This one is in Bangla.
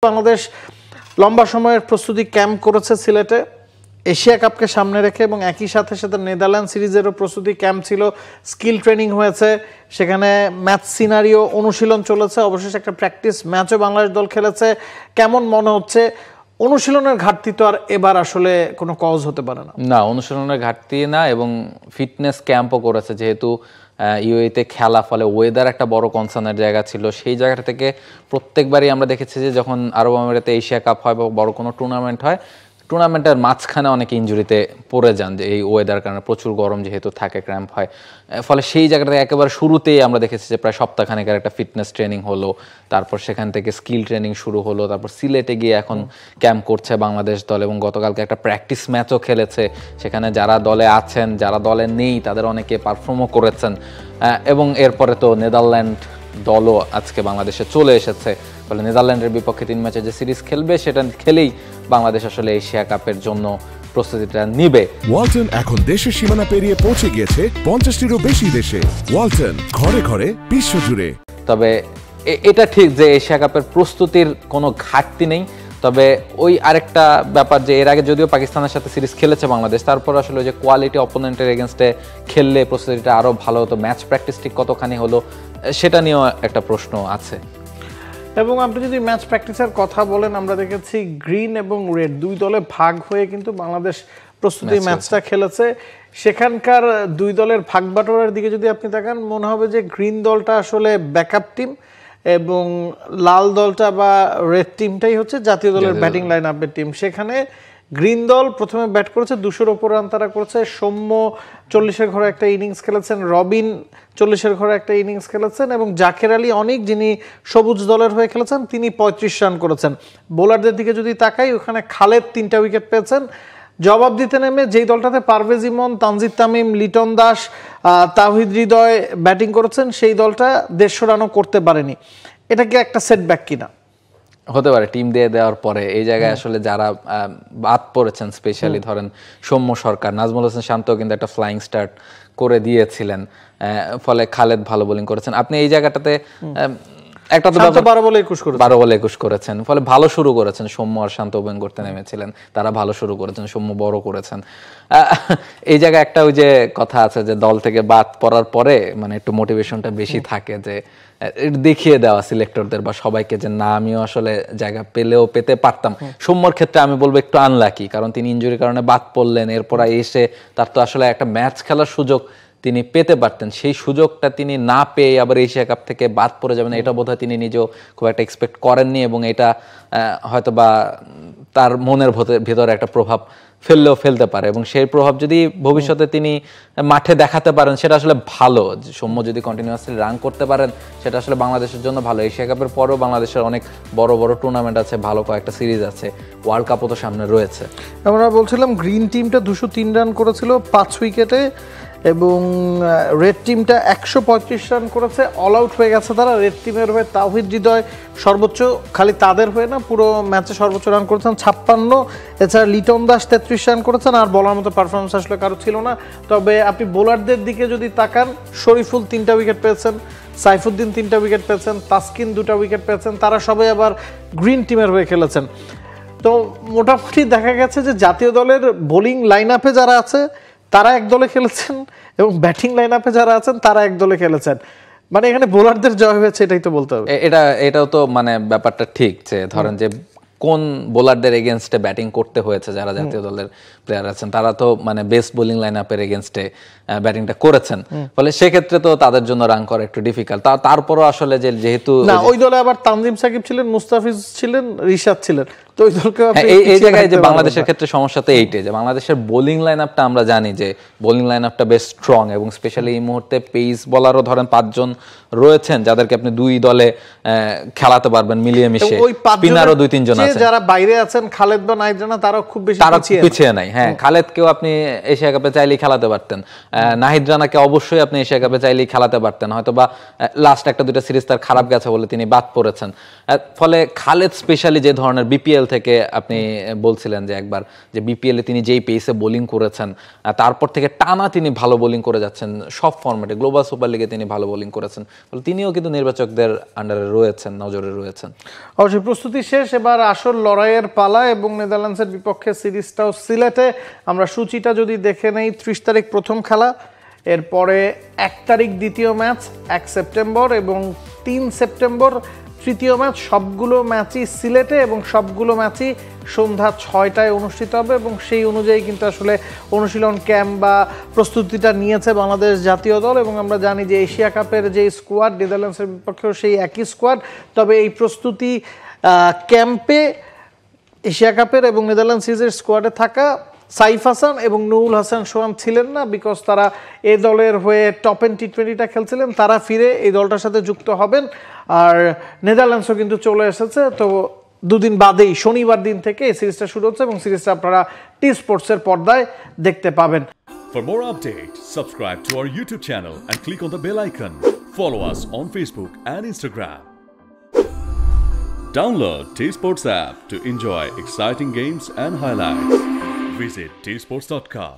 বাংলাদেশ লম্বা সময়ের প্রস্তুতি ক্যাম্প করেছে সিলেটে এশিয়া কাপকে সামনে রেখে এবং একই সাথে সাথে নেদারল্যান্ড সিরিজেরও প্রস্তুতি ক্যাম্প ছিল, স্কিল ট্রেনিং হয়েছে, সেখানে ম্যাচ সিনারিও অনুশীলন চলেছে, অবশেষে একটা প্র্যাকটিস ম্যাচও বাংলাদেশ দল খেলেছে। কেমন মনে হচ্ছে? অনুশীলনের ঘাটতি তো আর এবার আসলে কোনো কজ হতে পারে না। না, অনুশীলনের ঘাটতি না, এবং ফিটনেস ক্যাম্পও করেছে, যেহেতু ইউএইতে খেলা, ফলে ওয়েদার একটা বড় কনসার্নের জায়গা ছিল। সেই জায়গাটা থেকে প্রত্যেকবারই আমরা দেখেছি যে যখন আরব আমিরাতে এশিয়া কাপ হয় বা বড় কোনো টুর্নামেন্ট হয়, টুর্নামেন্টের মাঝখানে অনেকে ইনজুরিতে পড়ে যান, যে এই ওয়েদার কারণে প্রচুর গরম যেহেতু থাকে, ক্র্যাম্প হয়। ফলে সেই জায়গাটাতে একেবারে শুরুতেই আমরা দেখেছি যে প্রায় সপ্তাহখানেকের একটা ফিটনেস ট্রেনিং হলো, তারপর সেখান থেকে স্কিল ট্রেনিং শুরু হলো, তারপর সিলেটে গিয়ে এখন ক্যাম্প করছে বাংলাদেশ দল, এবং গতকালকে একটা প্র্যাকটিস ম্যাচও খেলেছে। সেখানে যারা দলে আছেন, যারা দলে নেই, তাদের অনেকে পারফর্মও করেছেন। এবং এরপরে তো নেদারল্যান্ড দলও আজকে বাংলাদেশে চলে এসেছে। ফলে নেদারল্যান্ডের বিপক্ষে 3 ম্যাচে যে সিরিজ খেলবে, সেটা খেলেই বাংলাদেশ আসলে এশিয়া কাপের জন্য প্রস্তুতিটা নিবে। ওয়ালটন এখন দেশের সীমানা পেরিয়ে পৌঁছে গিয়েছে 50টিরও বেশি দেশে। ওয়ালটন, ঘরে ঘরে বিশ্বজুড়ে। তবে এটা ঠিক যে এশিয়া কাপের প্রস্তুতির কোনো ঘাটতি নেই। তবে ওই আরেকটা ব্যাপার যে এর আগে যদিও পাকিস্তানের সাথে সিরিজ খেলেছে বাংলাদেশ, তারপর আসলে যে কোয়ালিটি অপোনেন্টের এগেনস্টে খেললে প্রস্তুতিটা আরও ভালো হতো, ম্যাচ প্র্যাকটিস ঠিক কতখানি হলো, সেটা নিয়েও একটা প্রশ্ন আছে। এবং আপনি যদি ম্যাচ প্র্যাকটিসের কথা বলেন, আমরা দেখেছি গ্রিন এবং রেড দুই দলে ভাগ হয়ে কিন্তু বাংলাদেশ প্রস্তুতি ম্যাচটা খেলেছে। সেখানকার দুই দলের ভাগ বাটোয়ারার দিকে যদি আপনি তাকান, মনে হবে যে গ্রিন দলটা আসলে ব্যাকআপ টিম এবং লাল দলটা বা রেড টিমটাই হচ্ছে জাতীয় দলের ব্যাটিং লাইন আপের টিম। সেখানে গ্রিন দল প্রথমে ব্যাট করেছে, 200-র ওপর রান তারা করেছে। সৌম্য 40-এর ঘরে একটা ইনিংস খেলেছেন, রবিন 40-এর ঘরে একটা ইনিংস খেলেছেন, এবং জাকের আলী অনেক, যিনি সবুজ দলের হয়ে খেলেছেন, তিনি 35 রান করেছেন। বোলারদের দিকে যদি তাকাই, ওখানে খালেদ 3টা উইকেট পেয়েছেন। জবাব দিতে নেমে যেই দলটাতে পারভেজ ইমন, তানজিদ তামিম, লিটন দাস, তাওহিদ হৃদয় ব্যাটিং করেছেন, সেই দলটা 150 রানও করতে পারেনি। এটা কি একটা সেটব্যাক কিনা? হতে পারে, টিম দিয়ে দেওয়ার পরে এই জায়গায় আসলে যারা বাদ পড়েছেন, স্পেশালি ধরেন সৌম্য সরকার, নাজমুল হোসেন শান্ত কিন্তু একটা ফ্লাইং স্টার্ট করে দিয়েছিলেন, ফলে খালেদ ভালো বোলিং করেছেন। আপনি এই জায়গাটাতে একটা তো 12 বলে 21 করেছেন, ফলে ভালো শুরু করেছেন। সৌম্য আর শান্ত ওপেন করতে নেমেছিলেন, তারা ভালো শুরু করেছেন, সৌম্য বড় করেছেন। এই জায়গায় একটা ওই যে কথা আছে যে দল থেকে বাদ পড়ার পরে মানে একটু মোটিভেশনটা বেশি থাকে, যে দেখিয়ে দেওয়া সিলেক্টরদের বা সবাইকে যে না, আমিও আসলে জায়গা পেলেও পেতে পারতাম। সৌম্যর ক্ষেত্রে আমি বলবো একটু আনলাকি, কারণ তিনি ইনজুরির কারণে বাদ পড়লেন। এরপর এসে তার তো আসলে একটা ম্যাচ খেলার সুযোগ তিনি পেতে পারতেন, সেই সুযোগটা তিনি না পেয়ে আবার এশিয়া কাপ থেকে বাদ পড়ে যাবেন, এটা বোধহয় তিনি নিজেও খুব একটা এক্সপেক্ট করেননি, এবং এটা হয়তো বা তার মনের ভেতরে একটা প্রভাব ফেললেও ফেলতে পারে। এবং সেই প্রভাব যদি ভবিষ্যতে তিনি মাঠে দেখাতে পারেন, সেটা আসলে ভালো। সৌম্য যদি কন্টিনিউয়াসলি রান করতে পারেন, সেটা আসলে বাংলাদেশের জন্য ভালো। এশিয়া কাপের পরেও বাংলাদেশের অনেক বড় বড় টুর্নামেন্ট আছে, ভালো কয়েকটা সিরিজ আছে, ওয়ার্ল্ড কাপও তো সামনে রয়েছে। আমরা বলছিলাম গ্রিন টিমটা 203 রান করেছিল 5 উইকেটে, এবং রেড টিমটা 135 রান করেছে, অল আউট হয়ে গেছে তারা। রেড টিমের হয়ে তাওহিদ হৃদয় সর্বোচ্চ, খালি তাদের হয়ে না, পুরো ম্যাচে সর্বোচ্চ রান করেছেন 56। এছাড়া লিটন দাস 33 রান করেছেন, আর বলার মতো পারফরমেন্স আসলে কারো ছিল না। তবে আপনি বোলারদের দিকে যদি তাকান, শরীফুল 3টা উইকেট পেয়েছেন, সাইফুদ্দিন 3টা উইকেট পেয়েছেন, তাসকিন 2টা উইকেট পেয়েছেন, তারা সবাই আবার গ্রিন টিমের হয়ে খেলেছেন। তো মোটামুটি দেখা গেছে যে জাতীয় দলের বোলিং লাইন আপে যারা আছে তারা এক দলে খেলেছেন, এবং ব্যাটিং লাইন আপে যারা আছেন তারা এক দলে খেলেছেন। মানে এখানে বোলারদের জয় হয়েছে, এটাই তো বলতে হবে। এটাও তো মানে ব্যাপারটা ঠিক, যে ধরেন যে কোন বোলারদের এগেনস্টে ব্যাটিং করতে হয়েছে, যারা জাতীয় দলের প্লেয়ার আছেন তারা তো মানে বেস্ট বোলিং লাইন আপের এগেনস্টে ব্যাটিংটা করেছেন, ফলে সেক্ষেত্রে তো তাদের জন্য রান করা একটু ডিফিকাল্ট। তারপরও আসলে যেহেতু না, ওই দলে আবার তানজিম সাকিব ছিলেন, মুস্তাফিজ ছিলেন, রিশাদ ছিলেন, তো ওই দলকে এই জায়গায় যে বাংলাদেশের ক্ষেত্রে সমস্যা তো এইটাই, যে বাংলাদেশের বোলিং লাইন আপটা আমরা জানি যে বোলিং লাইন আপটা বেশ স্ট্রং, এবং স্পেশালি এই মুহূর্তে পেস বলারও ধরেন 5 জন রয়েছেন, যাদেরকে আপনি দুই দলে খেলাতে পারবেন মিলিয়ে মিশে, স্পিনারও 2-3 জন আছে যারা বাইরে আছেন খালেদ বা নাহিদ রানা তারাও খুব বেশি তারা পিছিয়ে নাই। হ্যাঁ, খালেদকেও আপনি এশিয়া কাপে চাইলেই খেলাতে পারতেন, নাহিদ রানাকে অবশ্যই আপনি এশিয়া কাপে চাইলেই খেলাতে পারতেন, হয়তো বা লাস্ট একটা দুইটা সিরিজ তার খারাপ গেছে বলে তিনি বাদ পড়েছেন। ফলে খালেদ স্পেশালি যে ধরনের বিপিএল থেকে আপনি বলছিলেন যে একবার যে বিপিএল এ তিনি যেই পেসে বোলিং করেছেন, তারপর থেকে টানা তিনি ভালো বোলিং করে যাচ্ছেন সব ফরম্যাটে, গ্লোবাল সুপার লিগে তিনি ভালো বোলিং করেছেন, ফলে তিনিও কিন্তু নির্বাচকদের আন্ডারে রয়েছেন, নজরে রয়েছেন। অবশ্যই প্রস্তুতি শেষ, এবার আসল লড়াইয়ের পালা এবং নেদারল্যান্ডসের বিপক্ষে সিরিজটাও সিলেটে। আমরা সূচিটা যদি দেখে নেই, 30 তারিখ প্রথম খেলা, এরপরে 1 তারিখ দ্বিতীয় ম্যাচ, 1 সেপ্টেম্বর এবং 3 সেপ্টেম্বর তৃতীয় ম্যাচ। সবগুলো ম্যাচই সিলেটে এবং সবগুলো ম্যাচই সন্ধ্যা 6টায় অনুষ্ঠিত হবে এবং সেই অনুযায়ী কিন্তু আসলে অনুশীলন ক্যাম্প বা প্রস্তুতিটা নিয়েছে বাংলাদেশ জাতীয় দল। এবং আমরা জানি যে এশিয়া কাপের যে স্কোয়াড, নেদারল্যান্ডসের বিপক্ষেও সেই একই স্কোয়াড। তবে এই প্রস্তুতি ক্যাম্পে এশিয়া কাপের এবং নেদারল্যান্ড সিরিজের স্কোয়াডে থাকা সাইফ হাসান এবং নুরুল হাসান সোহান ছিলেন না, বিকজ তারা এই দলের হয়ে টপ এন্ড টি20টা খেলছিলেন। তারা ফিরে এই দলটার সাথে যুক্ত হবেন। আর নেদারল্যান্ডসও কিন্তু চলে এসেছে, তো দুদিন বাদেই শনিবার দিন থেকে এই সিরিজটা শুরু হচ্ছে এবং সিরিজটা আপনারা টি স্পোর্টসের পর্দায় দেখতে পাবেন। For more updates, subscribe to our YouTube channel and click on the bell icon. Follow us on Facebook and Instagram. Download T-Sports app to enjoy exciting games and highlights. Visit tsports.com.